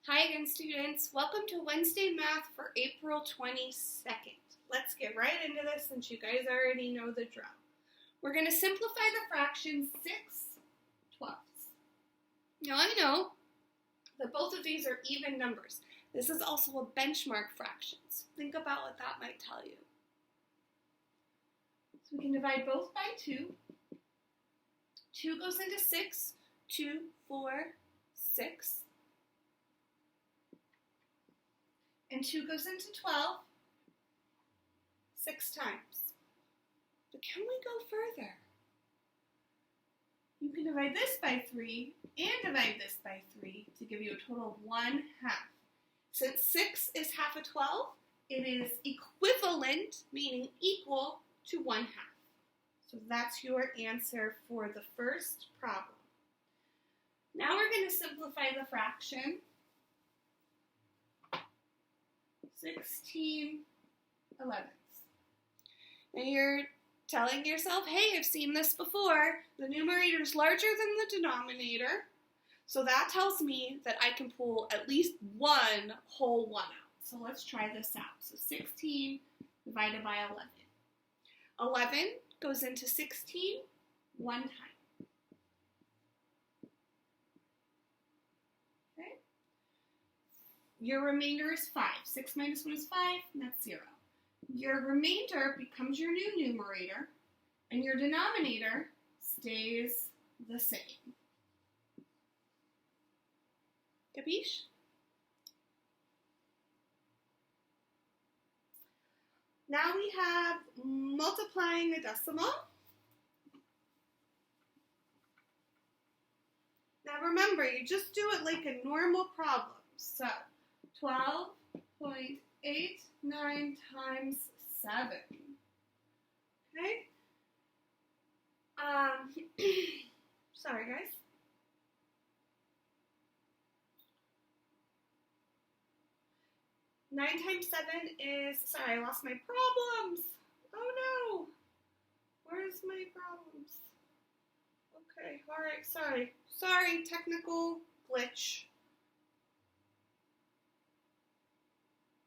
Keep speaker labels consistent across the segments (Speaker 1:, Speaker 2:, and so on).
Speaker 1: Hi again, students. Welcome to Wednesday Math for April 22nd. Let's get right into this since you guys already know the drill. We're going to simplify the fraction 6/12. Now I know that both of these are even numbers. This is also a benchmark fraction, so think about what that might tell you. So we can divide both by 2. 2 goes into 6, 2, 4, 6. And 2 goes into 12 6 times. But can we go further? You can divide this by 3 and divide this by 3 to give you a total of 1/2. Since 6 is half of 12, it is equivalent, meaning equal, to 1/2. So that's your answer for the first problem. Now we're going to simplify the fraction 16/11. Now you're telling yourself, hey, I've seen this before. The numerator is larger than the denominator, so that tells me that I can pull at least one whole one out. So let's try this out. So 16 divided by 11. 11 goes into 16 one time. Okay? Your remainder is 5. 6 minus 1 is 5, and that's 0. Your remainder becomes your new numerator, and your denominator stays the same. Capiche? Now we have multiplying a decimal. Now remember, you just do it like a normal problem. So 12.89 times 7. Okay? Sorry guys. Nine times 7 is, sorry, I lost my problems. Oh no. Where's my problems? Okay, alright, sorry. Sorry, technical glitch.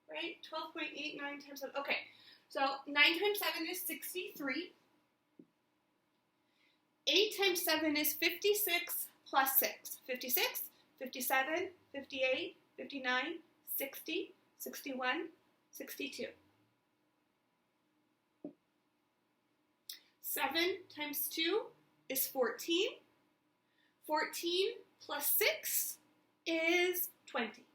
Speaker 1: Right? 12.89 times 7. Okay, so 9 times 7 is 63. 8 times 7 is 56 plus 6. 56, 57, 58, 59, 60, 61, 62. 7 times 2 is 14. 14 plus 6 is 20.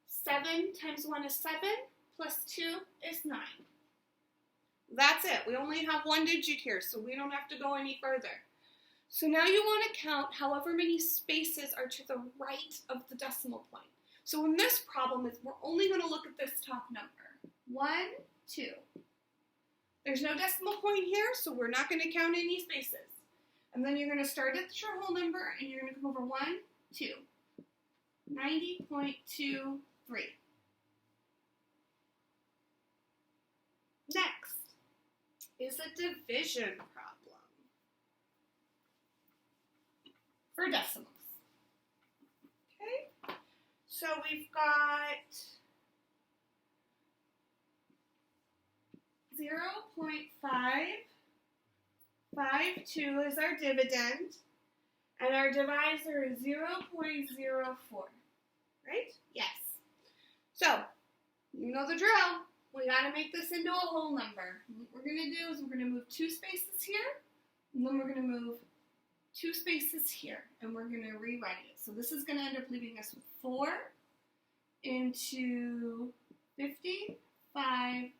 Speaker 1: 7 times 1 is 7, plus 2 is 9. That's it. We only have one digit here, so we don't have to go any further. So now you want to count however many spaces are to the right of the decimal point. So in this problem, we're only going to look at this top number. 1, 2. There's no decimal point here, so we're not going to count any spaces. And then you're going to start at your whole number, and you're going to come over 1, 2. 90.23. Next is a division problem for decimals. Okay, so we've got 0.552 is our dividend, and our divisor is 0.04. Right? Yes. So, you know the drill. We got to make this into a whole number. What we're going to do is we're going to move 2 spaces here, and then we're going to move 2 spaces here, and we're going to rewrite it. So this is going to end up leaving us with 4 into 55.2.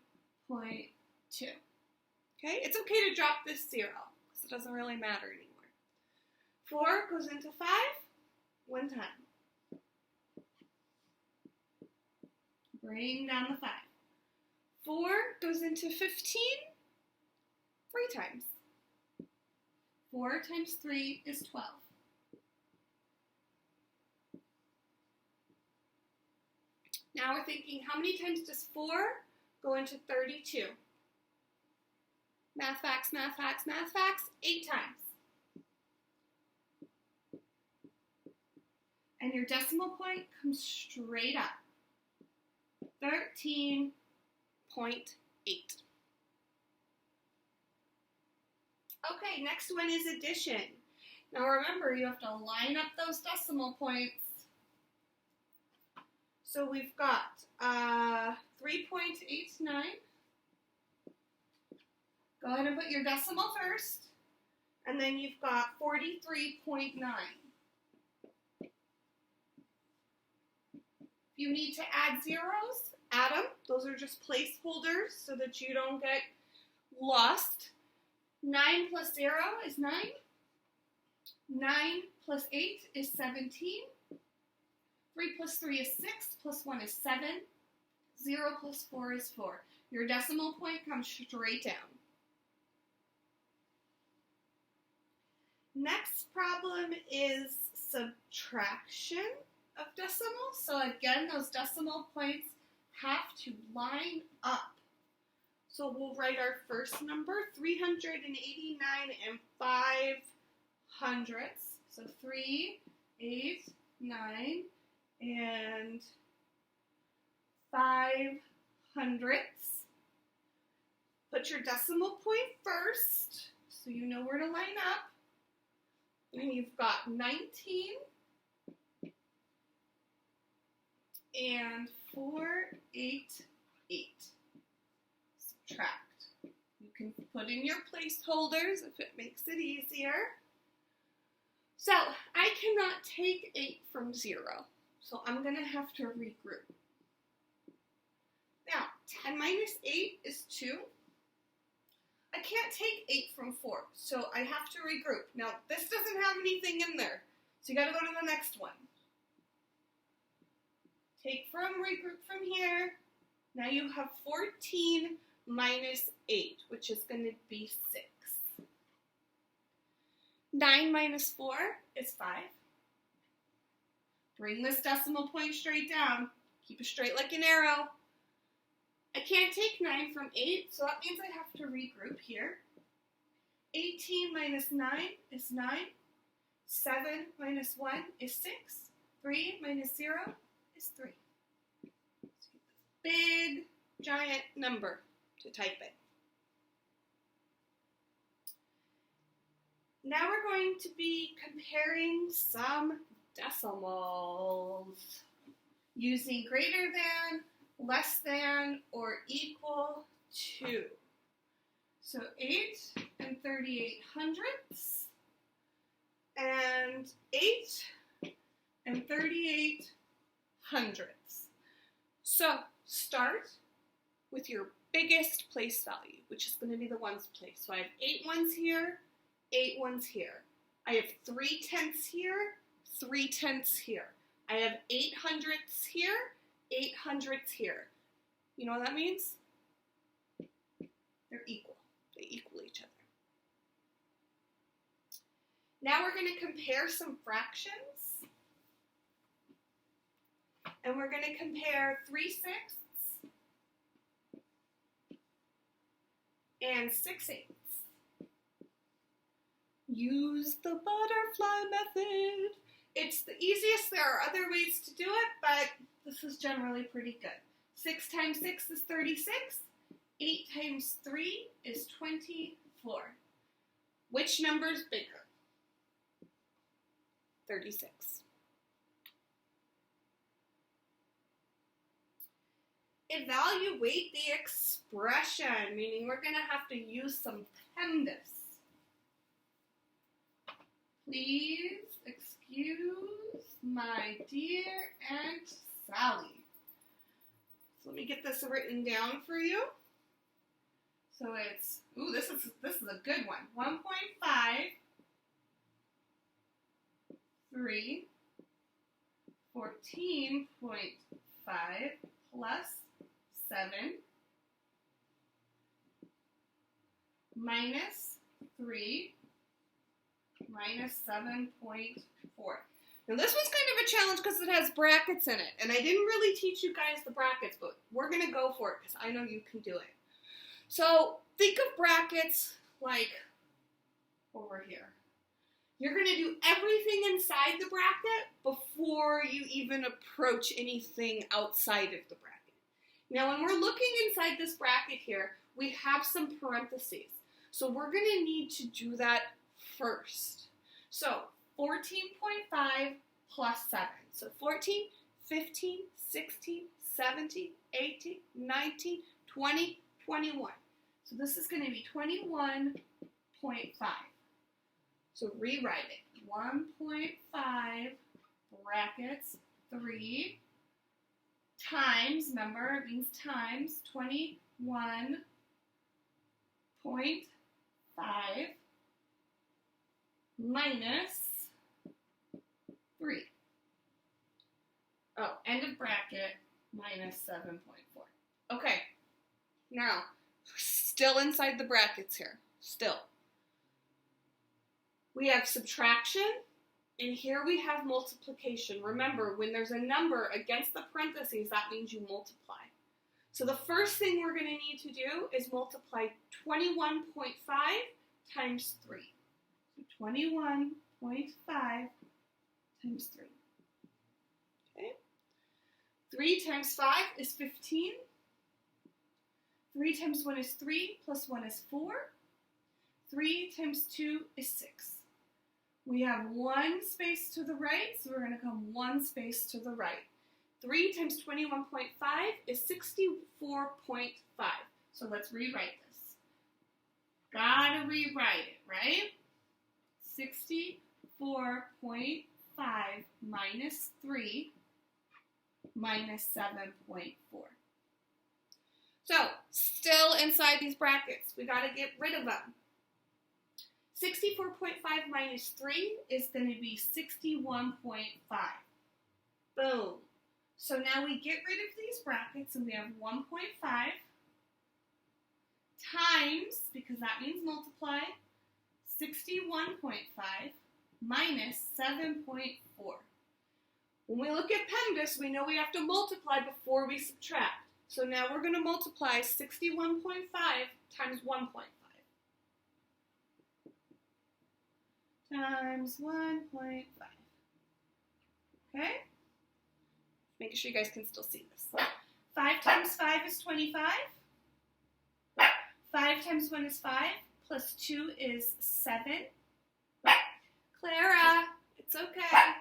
Speaker 1: Okay? It's okay to drop this 0, because it doesn't really matter anymore. 4 goes into 5 one time. Bring down the 5. 4 goes into 15 3 times. 4 times 3 is 12. Now we're thinking, how many times does 4 go into 32? Math facts, math facts, math facts, 8 times. and your decimal point comes straight up. 13.8. Okay, next one is addition. Now remember, you have to line up those decimal points. So we've got 3.89. Go ahead and put your decimal first. And then you've got 43.9. If you need to add zeros, add them. Those are just placeholders so that you don't get lost. 9 plus 0 is 9. 9 plus 8 is 17. 3 plus 3 is 6. Plus 1 is 7. 0 plus 4 is 4. Your decimal point comes straight down. Next problem is subtraction of decimals. So again, those decimal points have to line up. So we'll write our first number, 389 and 5 hundredths. So 3, 8, 9, and 5 hundredths. Put your decimal point first, so you know where to line up. And you've got 19 and 488. Subtract. You can put in your placeholders if it makes it easier. So I cannot take 8 from 0, so I'm going to have to regroup. Now, 10 minus 8 is 2. I can't take 8 from 4, so I have to regroup. Now, this doesn't have anything in there, so you got to go to the next one. Take from, regroup from here. Now you have 14 minus 8, which is going to be 6. 9 minus 4 is 5. Bring this decimal point straight down. Keep it straight like an arrow. I can't take 9 from 8, so that means I have to regroup here. 18 minus 9 is 9. 7 minus 1 is 6. 3 minus 0 is 3. Big, giant number to type in. Now we're going to be comparing some decimals using greater than, less than, or equal to. So 8 and 38 hundredths, and 8 and 38 hundredths. So start with your biggest place value, which is going to be the ones place. So I have 8 ones here, 8 ones here. I have 3/10 here, 3/10 here. I have 8 hundredths here, 8 hundredths here. You know what that means? They're equal. They equal each other. Now we're going to compare some fractions. And we're going to compare 3/6 and 6/8. Use the butterfly method. It's the easiest. There are other ways to do it, but this is generally pretty good. 6 times 6 is 36. 8 times 3 is 24. Which number is bigger? 36. Evaluate the expression, meaning we're going to have to use some PEMDAS. Please excuse my dear Aunt Sally. So let me get this written down for you. So it's, ooh, this is a good one. 1.5, 3, 14.5 plus 7 minus 3 minus 7.4. Now this one's kind of a challenge because it has brackets in it, and I didn't really teach you guys the brackets, but we're going to go for it because I know you can do it. So think of brackets like over here. You're going to do everything inside the bracket before before you even approach anything outside of the bracket. Now, when we're looking inside this bracket here, we have some parentheses. So we're going to need to do that first. So 14.5 plus 7. So 14, 15, 16, 17, 18, 19, 20, 21. So this is going to be 21.5. So rewrite it. 1.5 brackets 3 times, remember it means times, 21.5 minus 3. Oh, end of bracket minus 7.4. Okay, now, still inside the brackets here, still. We have subtraction, and here we have multiplication. Remember, when there's a number against the parentheses, that means you multiply. So the first thing we're going to need to do is multiply 21.5 times 3. So 21.5 times 3. Okay. 3 times 5 is 15. 3 times 1 is 3, plus 1 is 4. 3 times 2 is 6. We have one space to the right, so we're going to come one space to the right. 3 times 21.5 is 64.5. So let's rewrite this. Gotta rewrite it, right? 64.5 minus 3 minus 7.4. So, still inside these brackets, we gotta get rid of them. 64.5 minus 3 is going to be 61.5. Boom. So now we get rid of these brackets and we have 1.5 times, because that means multiply, 61.5 minus 7.4. When we look at PEMDAS, we know we have to multiply before we subtract. So now we're going to multiply 61.5 times 1.5. Times 1.5. Okay? Making sure you guys can still see this. 5 times 5 is 25. 5 times 1 is 5. Plus 2 is 7. Clara, it's okay.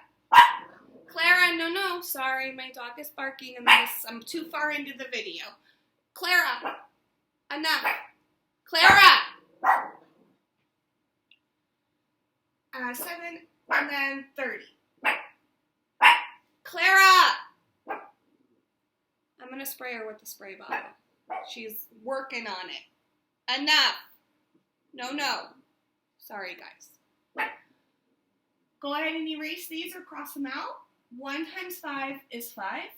Speaker 1: Clara, no, sorry. My dog is barking and I'm too far into the video. Clara, enough. Clara! 7 and then 30. Clara! I'm going to spray her with the spray bottle. She's working on it. Enough. No. Sorry, guys. Go ahead and erase these or cross them out. 1 times 5 is 5.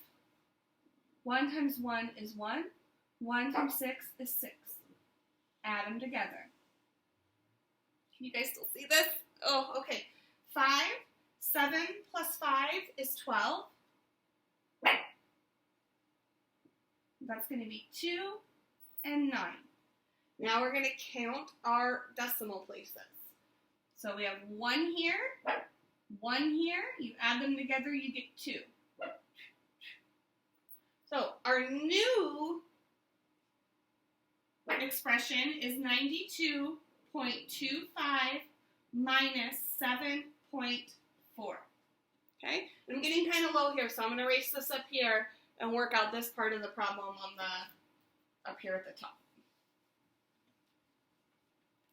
Speaker 1: 1 times 1 is 1. 1 times 6 is 6. Add them together. Can you guys still see this? Oh, okay. 5, 7 plus 5 is 12. That's going to be 2 and 9. Now we're going to count our decimal places. So we have 1 here, 1 here. You add them together, you get 2. So our new expression is 92.25 minus 7.4. Okay? I'm getting kind of low here, so I'm going to erase this up here and work out this part of the problem on the up here at the top.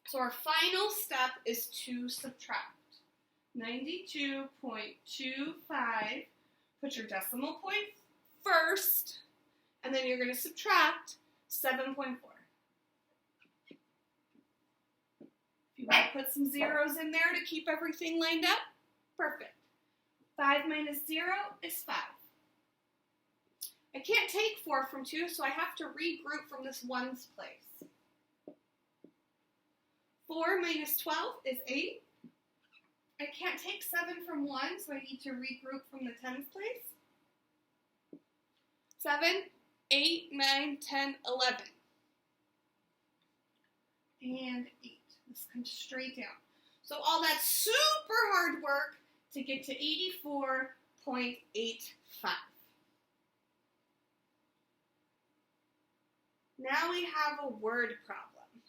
Speaker 1: So our final step is to subtract. 92.25, put your decimal point first, and then you're going to subtract 7.4. If you want to put some zeros in there to keep everything lined up, perfect. 5 minus 0 is 5. I can't take 4 from 2, so I have to regroup from this ones place. 4 minus 12 is 8. I can't take 7 from 1, so I need to regroup from the tens place. 7, 8, 9, 10, 11. And 8. This comes straight down. So all that super hard work to get to Now we have a word problem.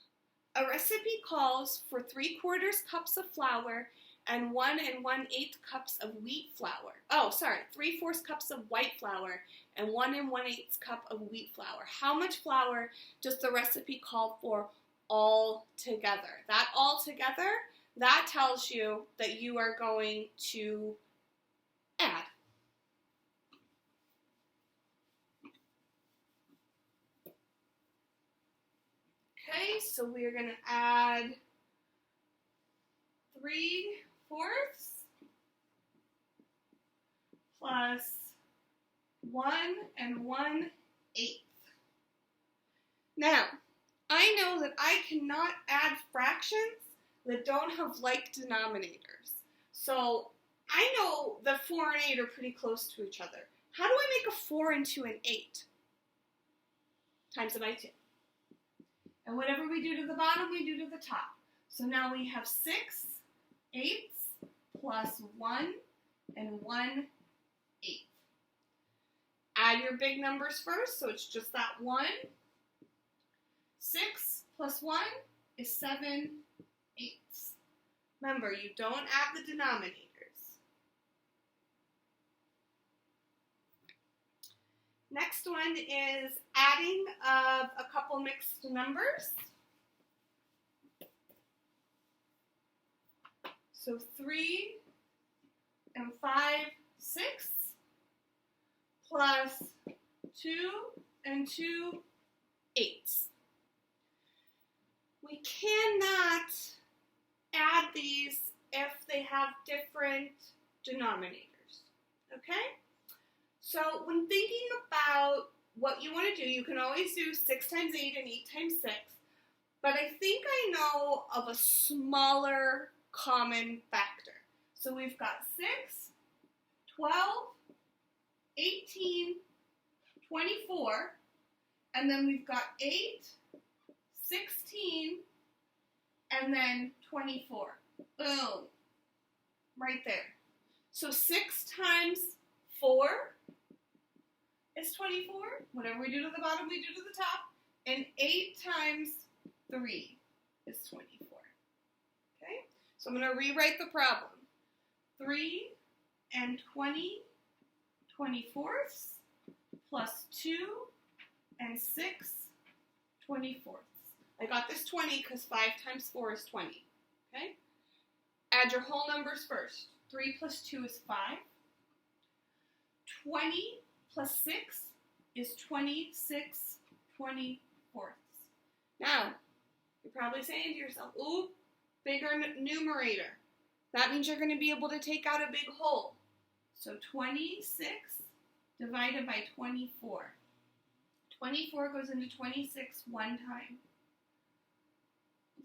Speaker 1: A recipe calls for 3/4 cups of flour and 1 1/8 cups of wheat flour. 3/4 cups of white flour and 1 1/8 cup of wheat flour. How much flour does the recipe call for all together? That all together, that tells you that you are going to add. Okay, so we are going to add 3/4 plus 1 1/8. Now, I know that I cannot add fractions that don't have like denominators. So I know that 4 and 8 are pretty close to each other. How do I make a 4 into an 8? Times it by 2. And whatever we do to the bottom, we do to the top. So now we have 6/8 plus 1 1/8. Add your big numbers first, so it's just that 1. 6 plus 1 is 7/8. Remember, you don't add the denominators. Next one is adding of a couple mixed numbers. So 3 5 6 plus 2 2 8. We cannot add these if they have different denominators, okay? So when thinking about what you want to do, you can always do 6 times 8 and 8 times 6, but I think I know of a smaller common factor. So we've got 6, 12, 18, 24, and then we've got 8, 16, and then 24. Boom. Right there. So 6 times 4 is 24. Whatever we do to the bottom, we do to the top. And 8 times 3 is 24. Okay? So I'm going to rewrite the problem. 3 and 20 24ths plus 2 and 6 24ths. I got this 20 because 5 times 4 is 20. Okay? Add your whole numbers first. 3 plus 2 is 5. 20 plus 6 is 26 24ths. Now, you're probably saying to yourself, ooh, bigger numerator. That means you're going to be able to take out a big whole. So 26 divided by 24. 24 goes into 26 one time.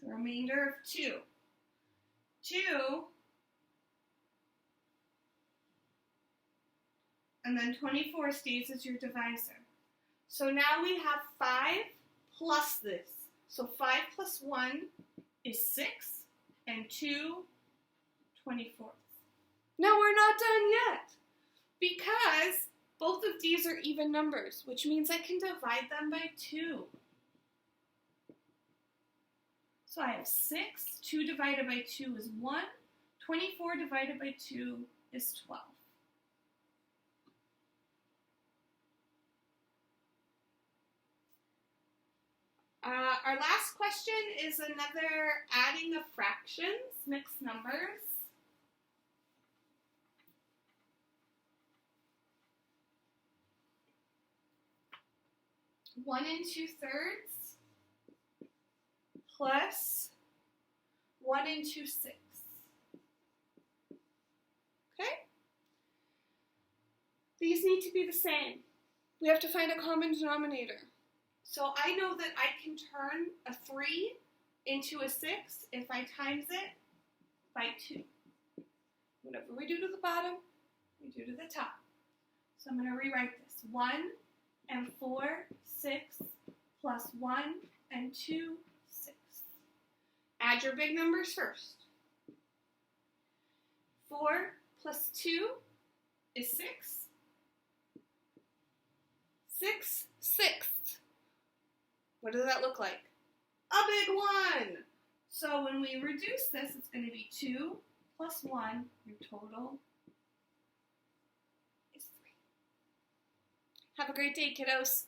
Speaker 1: The remainder of 2. 2, and then 24 stays as your divisor. So now we have 5 plus this. So 5 plus 1 is 6, and 2, 24ths. No, we're not done yet, because both of these are even numbers, which means I can divide them by 2. So I have 6, 2 divided by 2 is 1, 24 divided by 2 is 12. Our last question is another adding of fractions, mixed numbers. One 2/3 plus 1 2/6. Okay? These need to be the same. We have to find a common denominator. So I know that I can turn a 3 into a 6 if I times it by 2. Whatever we do to the bottom, we do to the top. So I'm going to rewrite this. 1 and 4, 6, plus 1 and 2, 6. Add your big numbers first. 4 plus 2 is 6. 6 sixths. What does that look like? A big 1. So when we reduce this, it's going to be 2 plus 1. Your total is 3. Have a great day, kiddos.